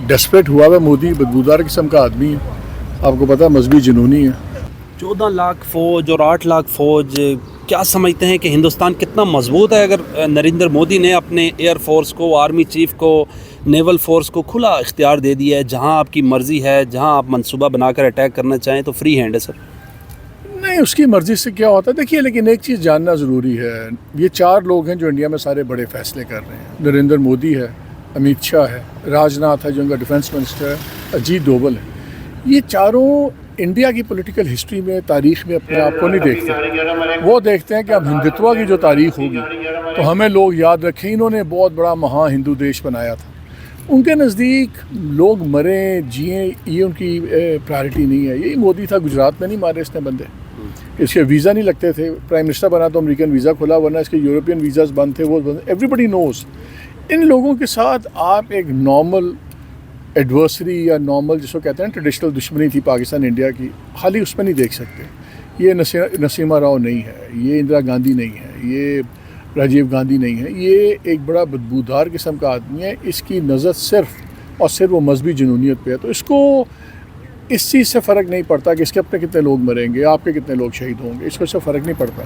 Desperate ہوا ہوا مودی بدبودار قسم کا آدمی ہے, آپ کو پتہ مذہبی جنونی ہے. 14 لاکھ فوج اور 8 لاکھ فوج, کیا سمجھتے ہیں کہ ہندوستان کتنا مضبوط ہے اگر نریندر مودی نے اپنے ایئر فورس کو, آرمی چیف کو, نیول فورس کو کھلا اختیار دے دیا ہے, جہاں آپ کی مرضی ہے, جہاں آپ منصوبہ بنا کر اٹیک کرنا چاہیں تو فری ہینڈ ہے سر؟ نہیں, اس کی مرضی سے کیا ہوتا ہے. دیکھیے لیکن ایک چیز جاننا ضروری ہے, یہ 4 لوگ ہیں جو انڈیا میں سارے بڑے فیصلے کر رہے ہیں. نریندر مودی ہے, امیت شاہ ہے, راج ناتھ ہے جو ان کا ڈیفینس منسٹر ہے, اجیت دوول ہے. یہ چاروں انڈیا کی پولیٹیکل ہسٹری میں, تاریخ میں اپنے آپ کو نہیں دیکھتے. وہ دیکھتے ہیں کہ اب ہندوتوا کی جو تاریخ ہوگی تو ہمیں لوگ یاد رکھیں انہوں نے بہت بڑا مہا ہندو دیش بنایا تھا. ان کے نزدیک لوگ مریں جئیں یہ ان کی پرائرٹی نہیں ہے. یہی مودی تھا, گجرات میں نہیں مارے اس نے بندے, اس کے ویزا نہیں لگتے تھے. پرائم منسٹر بنا تو امریکن ویزا کھلا, ورنہ اس کے یورپین ویزاز بند تھے, وہ بند. ایوری بڈی نوز. ان لوگوں کے ساتھ آپ ایک نارمل ایڈورسری یا نارمل جس کو کہتے ہیں ٹریڈیشنل دشمنی تھی پاکستان انڈیا کی, خالی اس میں نہیں دیکھ سکتے. یہ نسیما راؤ نہیں ہے, یہ اندرا گاندھی نہیں ہے, یہ راجیو گاندھی نہیں ہے. یہ ایک بڑا بدبودار قسم کا آدمی ہے. اس کی نظر صرف اور صرف وہ مذہبی جنونیت پہ ہے. تو اس کو اس چیز سے فرق نہیں پڑتا کہ اس کے اپنے کتنے لوگ مریں گے, آپ کے کتنے لوگ شہید ہوں گے, اس کو اس سے فرق نہیں پڑتا.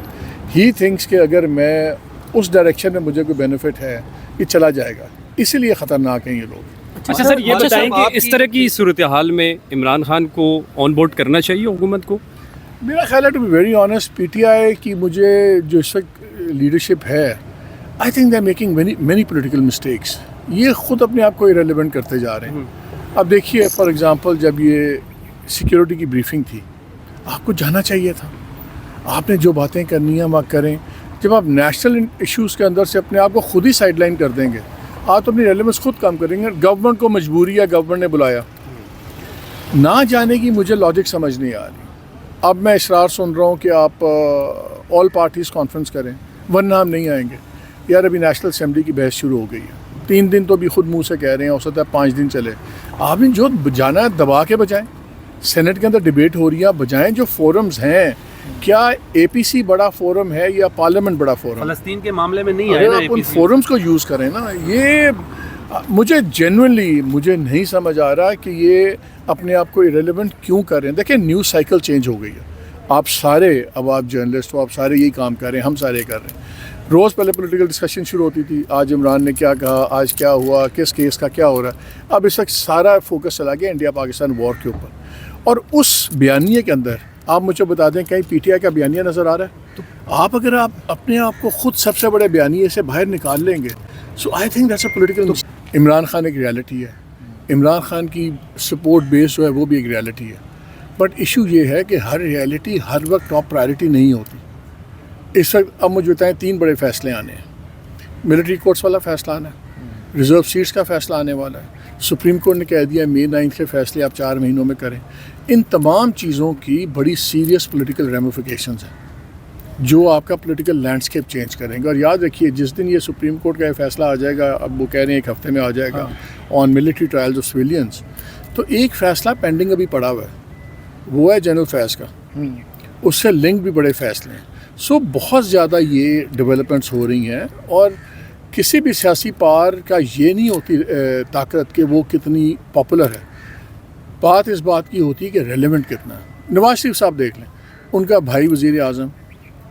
ہی تھنکس کہ اگر میں اس ڈائریکشن میں مجھے کوئی بینیفٹ ہے یہ چلا جائے گا, اسی لیے خطرناک ہیں یہ لوگ. اچھا سر, یہ بتائیں کہ اس طرح کی صورتحال میں عمران خان کو آن بورڈ کرنا چاہیے حکومت کو؟ میرا خیال ہے to be very honest, P T I کی مجھے جو اس وقت لیڈرشپ ہے, I think they are making many political mistakes. یہ خود اپنے آپ کو ایریلیونٹ کرتے جا رہے ہیں. اب دیکھیے فار ایگزامپل جب یہ سیکیورٹی کی بریفنگ تھی, آپ کو جانا چاہیے تھا. آپ نے جو باتیں کرنی ہیں وہاں کریں. جب آپ نیشنل ایشوز کے اندر سے اپنے آپ کو خود ہی سائڈ لائن کر دیں گے, آپ تو اپنی ریلیونس خود کام کریں گے. گورنمنٹ کو مجبوری ہے, گورنمنٹ نے بلایا, نہ جانے کی مجھے لاجک سمجھ نہیں آ رہی. اب میں اصرار سن رہا ہوں کہ آپ آل پارٹیز کانفرنس کریں, ورنہ ہم نہیں آئیں گے. یار ابھی نیشنل اسمبلی کی بحث شروع ہو گئی ہے, 3 دن تو بھی خود منہ سے کہہ رہے ہیں, ہو سکتا ہے 5 دن چلے. آپ نے جو جانا ہے دبا کے بجائیں. سینٹ کے اندر ڈبیٹ ہو رہی ہے, بجائیں. جو فورمز ہیں, کیا اے پی سی بڑا فورم ہے یا پارلیمنٹ بڑا فورم؟ فلسطین کے معاملے میں نہیں آئے نا, آپ ان فورمز کو یوز کریں نا. یہ مجھے جینوئنلی مجھے نہیں سمجھ آ رہا کہ یہ اپنے آپ کو ایریلیونٹ کیوں کر رہے ہیں. دیکھیں نیوز سائیکل چینج ہو گئی ہے. آپ سارے, اب آپ جرنلسٹ ہو, آپ سارے یہی کام کر رہے ہیں, ہم سارے کر رہے ہیں. روز پہلے پولیٹیکل ڈسکشن شروع ہوتی تھی, آج عمران نے کیا کہا, آج کیا ہوا, کس کیس کا کیا ہو رہا ہے. اب اس وقت سارا فوکس چلا گیا انڈیا پاکستان وار کے اوپر. اور اس بیانیے کے اندر آپ مجھے بتا دیں کہیں پی ٹی آئی کا بیانیہ نظر آ رہا ہے؟ تو آپ اگر آپ اپنے آپ کو خود سب سے بڑے بیانیے سے باہر نکال لیں گے, so I think that's a political. Imran Khan ایک ریالٹی ہے, عمران خان کی سپورٹ بیس جو ہے وہ بھی ایک ریالٹی ہے. بٹ ایشو یہ ہے کہ ہر ریالٹی ہر وقت ٹاپ پرائرٹی نہیں ہوتی. اس وقت اب مجھے بتائیں 3 بڑے فیصلے آنے ہیں. ملٹری کورٹس والا فیصلہ آنا ہے, ریزرو سیٹس کا فیصلہ آنے والا ہے, سپریم کورٹ نے کہہ دیا مئی 9 کے فیصلے آپ 4 مہینوں میں کریں. ان تمام چیزوں کی بڑی سیریس پولیٹیکل ریمیفیکیشنز ہیں جو آپ کا پولیٹیکل لینڈسکیپ چینج کریں گے. اور یاد رکھیے جس دن یہ سپریم کورٹ کا یہ فیصلہ آ جائے گا, اب وہ کہہ رہے ہیں 1 ہفتے میں آ جائے گا, آن ملٹری ٹرائلز آف سویلینس, تو ایک فیصلہ پینڈنگ ابھی پڑا ہوا ہے, وہ ہے جنرل فیض کا. اس سے لنک بھی بڑے فیصلے ہیں. سو بہت زیادہ یہ ڈیولپمنٹس ہو رہی ہیں, اور کسی بھی سیاسی پار کا یہ نہیں ہوتی طاقت کہ وہ کتنی پاپولر ہے. بات اس بات کی ہوتی ہے کہ ریلیونٹ کتنا ہے. نواز شریف صاحب دیکھ لیں, ان کا بھائی وزیر اعظم,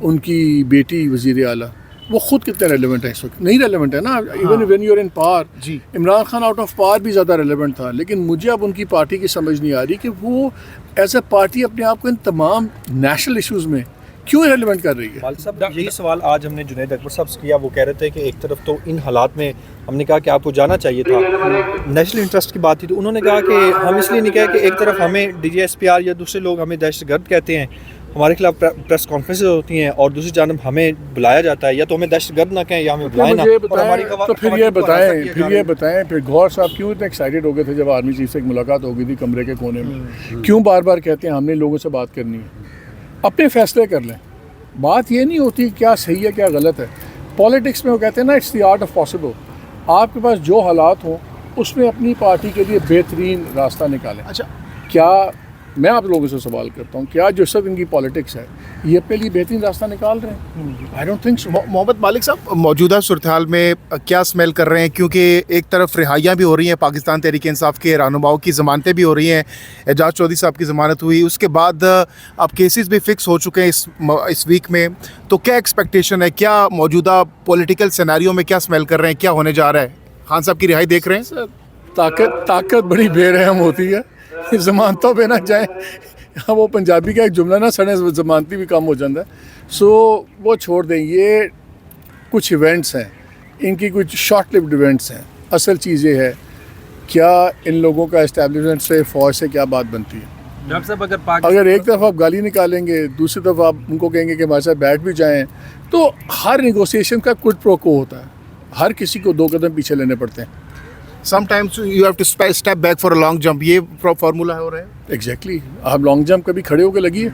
ان کی بیٹی وزیر اعلیٰ, وہ خود کتنے ریلیونٹ ہیں اس وقت؟ نہیں ریلیونٹ ہے نا. Even when you are in power. Imran Khan out of power بھی زیادہ ریلیونٹ تھا, لیکن مجھے اب ان کی پارٹی کی سمجھ نہیں آ رہی کہ وہ ایز اے پارٹی اپنے آپ کو ان تمام نیشنل ایشوز میں کیوں ریلیونٹ کر رہی ہے. والد صاحب یہی سوال آج ہم نے جنید اکبر صاحب سے کیا. وہ کہہ رہے تھے کہ ایک طرف تو ان حالات میں ہم نے کہا کہ آپ کو جانا چاہیے تھا, نیشنل انٹرسٹ کی بات تھی, تو انہوں نے کہا کہ ہم اس لیے نہیں کہا کہ ایک طرف ہمیں D G S P R یا دوسرے لوگ ہمیں دہشت گرد کہتے ہیں, ہمارے خلاف پریس کانفرنسز ہوتی ہیں, اور دوسری جانب ہمیں بلایا جاتا ہے, یا تو ہمیں دہشت گرد نہ کہیں یا ہمیں بلائیں نہ. تو پھر یہ بتائیں پھر غور صاحب کیوں اتنے ایکسائٹیڈ ہو گئے تھے جب آرمی چیف سے ایک ملاقات ہو گئی تھی کمرے کے کونے میں؟ کیوں بار بار کہتے ہیں ہم نے لوگوں سے بات کرنی ہے؟ اپنے فیصلے کر لیں. بات یہ نہیں ہوتی کیا صحیح ہے کیا غلط ہے. پالیٹکس میں وہ کہتے ہیں نا it's the art of possible. آپ کے پاس جو حالات ہوں اس میں اپنی پارٹی کے لیے بہترین راستہ نکالیں. اچھا کیا میں آپ لوگوں سے سوال کرتا ہوں کیا جو سب ان کی پالیٹکس ہے یہ اپنے لیے بہترین راستہ نکال رہے ہیں؟ I don't think so. محمد مالک صاحب، موجودہ صورتحال میں کیا سمیل کر رہے ہیں؟ کیونکہ ایک طرف رہائیاں بھی ہو رہی ہیں، پاکستان تحریک انصاف کے رہنماؤں کی ضمانتیں بھی ہو رہی ہیں، اعجاز چودھری صاحب کی ضمانت ہوئی، اس کے بعد اب کیسز بھی فکس ہو چکے ہیں اس ویک میں. تو کیا ایکسپیکٹیشن ہے؟ کیا موجودہ پولیٹیکل سیناریو میں کیا سمیل کر رہے ہیں؟ کیا ہونے جا رہا ہے؟ خان صاحب کی رہائی دیکھ رہے ہیں؟ طاقت بڑی بے رحم ہوتی ہے، ضمانتوں پہ نہ جائیں. وہ پنجابی کا ایک جملہ نا سنے ضمانتی بھی کم ہو جاتا ہے. سو وہ چھوڑ دیں. یہ کچھ ایونٹس ہیں، ان کی کچھ شارٹ لیوڈ ایونٹس ہیں. اصل چیز یہ ہے کیا ان لوگوں کا اسٹیبلشمنٹ سے فوج سے کیا بات بنتی ہے. ڈاکٹر صاحب اگر ایک طرف آپ گالی نکالیں گے، دوسری طرف آپ ان کو کہیں گے کہ ہمارے ساتھ بیٹھ بھی جائیں، تو ہر نیگوسیشن کا کوڈ پرو کو ہوتا ہے. ہر کسی کو 2 قدم پیچھے لینے پڑتے ہیں. Sometimes you have to step back for a long jump. یہ فارمولا ہے ہو رہا ہے. ایگزیکٹلی. آپ لانگ جمپ کبھی کھڑے ہو کے لگیے،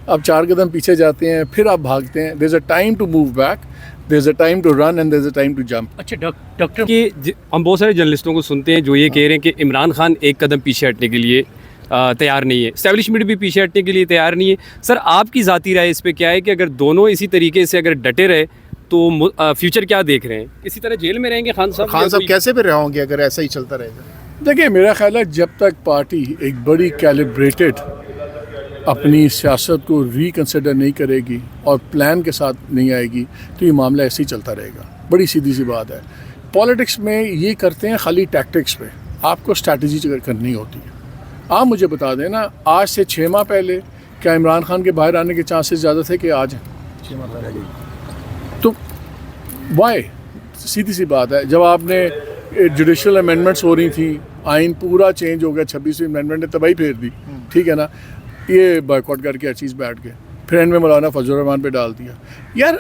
آپ 4 قدم پیچھے جاتے ہیں، پھر آپ بھاگتے ہیں. There is a time to move back, there is a time to run and there is a time to jump. اچھا ڈاکٹر کہ ہم بہت سارے جرنلسٹوں کو سنتے ہیں جو یہ کہہ رہے ہیں کہ عمران خان ایک قدم پیچھے ہٹنے کے لیے تیار نہیں ہے، اسٹیبلشمنٹ بھی پیچھے ہٹنے کے لیے تیار نہیں ہے. سر آپ کی ذاتی رائے اس پہ کیا ہے کہ اگر دونوں اسی طریقے سے اگر ڈٹے رہے تو فیوچر کیا دیکھ رہے ہیں؟ اسی طرح جیل میں رہیں گے خان صاحب کیسے پہ رہے ہوں گے اگر ایسا ہی چلتا رہے گا؟ دیکھیں میرا خیال ہے جب تک پارٹی ایک بڑی کیلیبریٹڈ اپنی سیاست کو ریکنسیڈر نہیں کرے گی اور پلان کے ساتھ نہیں آئے گی تو یہ معاملہ ایسے ہی چلتا رہے گا. بڑی سیدھی سی بات ہے. پالیٹکس میں یہ کرتے ہیں خالی ٹیکٹکس پہ، آپ کو اسٹریٹجی کرنی ہوتی ہے. آپ مجھے بتا دیں نا، آج سے 6 ماہ پہلے کیا عمران خان کے باہر آنے کے چانسز زیادہ تھے کہ آج ہیں؟ 6 ماہ پہلے. تو وائی؟ سیدھی سی بات ہے. جب آپ نے جوڈیشل امینڈمنٹس ہو رہی تھیں، آئین پورا چینج ہو گیا، 26ویں امینڈمنٹ نے تباہی پھیر دی، ٹھیک ہے نا، یہ بائیک آؤٹ کر کے ہر چیز بیٹھ گئے. پھر اینڈ میں مولانا فضل الرحمان پہ ڈال دیا. یار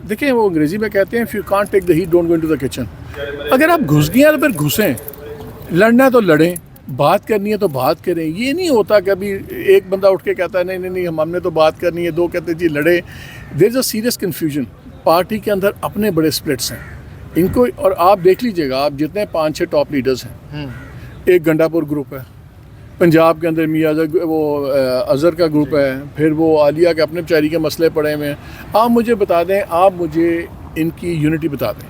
دیکھیں وہ انگریزی میں کہتے ہیں if you can't take the heat don't go into the kitchen. اگر آپ گھس گئے ہیں تو پھر گھسیں. لڑنا ہے تو لڑیں، بات کرنی ہے تو بات کریں. یہ نہیں ہوتا کہ ابھی ایک بندہ اٹھ کے کہتا ہے نہیں نہیں نہیں ہم نے تو بات کرنی ہے، 2 کہتے ہیں جی لڑے. دیر is a serious confusion. Party کے اندر اپنے بڑے سپلٹس ہیں ان کو، اور آپ دیکھ لیجئے گا، آپ جتنے 5-6 ٹاپ لیڈرز ہیں، ایک گنڈا پور گروپ ہے پنجاب کے اندر، میاں وہ اظہر کا گروپ ہے، پھر وہ عالیہ کے اپنے بیچاری کے مسئلے پڑے ہوئے ہیں. آپ مجھے بتا دیں، آپ مجھے ان کی یونٹی بتا دیں.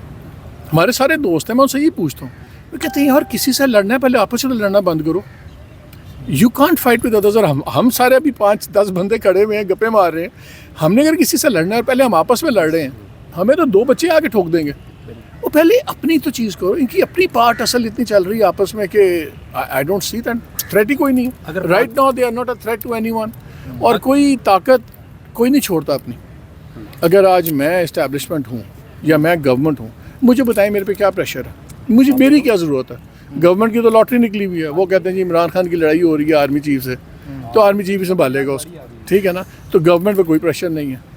ہمارے سارے دوست ہیں، میں ان سے یہ پوچھتا ہوں، وہ کہتے ہیں یار کسی سے لڑنا ہے پہلے آپس میں لڑنا بند کرو. You can't fight with others. اور ہم سارے ابھی 5-10 بندے کھڑے ہوئے ہیں، گپے مار رہے ہیں. ہم نے اگر کسی سے لڑنا ہے پہلے ہم آپس میں لڑ رہے ہیں، ہمیں تو 2 بچے آ کے ٹھوک دیں گے. وہ پہلے اپنی تو چیز کرو. ان کی اپنی پارٹ اصل اتنی چل رہی ہے آپس میں کہ I don't see that. Threat ہی کوئی نہیں ہے. Right now they are not a threat to anyone. اور کوئی طاقت کوئی نہیں چھوڑتا اپنی. اگر آج میں اسٹیبلشمنٹ ہوں یا میں گورنمنٹ ہوں، مجھے بتائیں میرے پہ کیا پریشر ہے، میری کیا ضرورت ہے. گورنمنٹ کی تو لاٹری نکلی ہوئی ہے. وہ کہتے ہیں جی عمران خان کی لڑائی ہو رہی ہے آرمی چیف سے، تو آرمی چیف ہی سنبھالے گا اس کو، ٹھیک ہے نا. تو گورنمنٹ پہ کوئی پریشر نہیں ہے.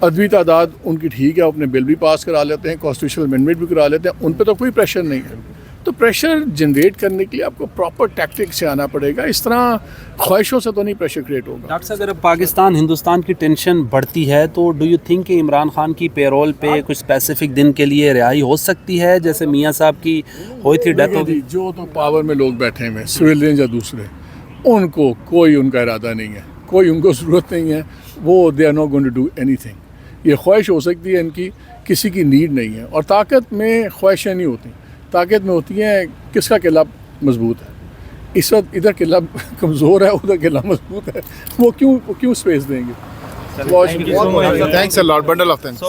عدوی تعداد ان کی ٹھیک ہے، اپنے بل بھی پاس کرا لیتے ہیں، کانسٹیٹیوشنل امینڈمنٹ بھی کرا لیتے ہیں، ان پہ تو کوئی پریشر نہیں ہے. تو پریشر جنریٹ کرنے کے لیے آپ کو پراپر ٹیکٹک سے آنا پڑے گا. اس طرح خواہشوں سے تو نہیں پریشر کریٹ ہوگا. ڈاکٹر صاحب اگر پاکستان ہندوستان کی ٹینشن بڑھتی ہے تو ڈو یو تھنک کہ عمران خان کی پیرول پہ کچھ اسپیسیفک دن کے لیے رہائی ہو سکتی ہے، جیسے میاں صاحب کی ہوئی تھی ڈیتھ ہو گئی؟ جو تو پاور میں لوگ بیٹھے ہوئے سویلین یا دوسرے، ان کو کوئی ان کا ارادہ نہیں ہے، کوئی ان کو ضرورت نہیں ہے. وہ they are not going to do anything. یہ خواہش ہو سکتی ہے ان کی، کسی کی نیڈ نہیں ہے. اور طاقت میں خواہشیں نہیں ہوتی، طاقت میں ہوتی ہیں کس کا قلعہ مضبوط ہے. اس وقت ادھر قلعہ کمزور ہے، ادھر قلعہ مضبوط ہے، وہ کیوں اسپیس دیں گے. Thanks a lot. Bundle of thanks.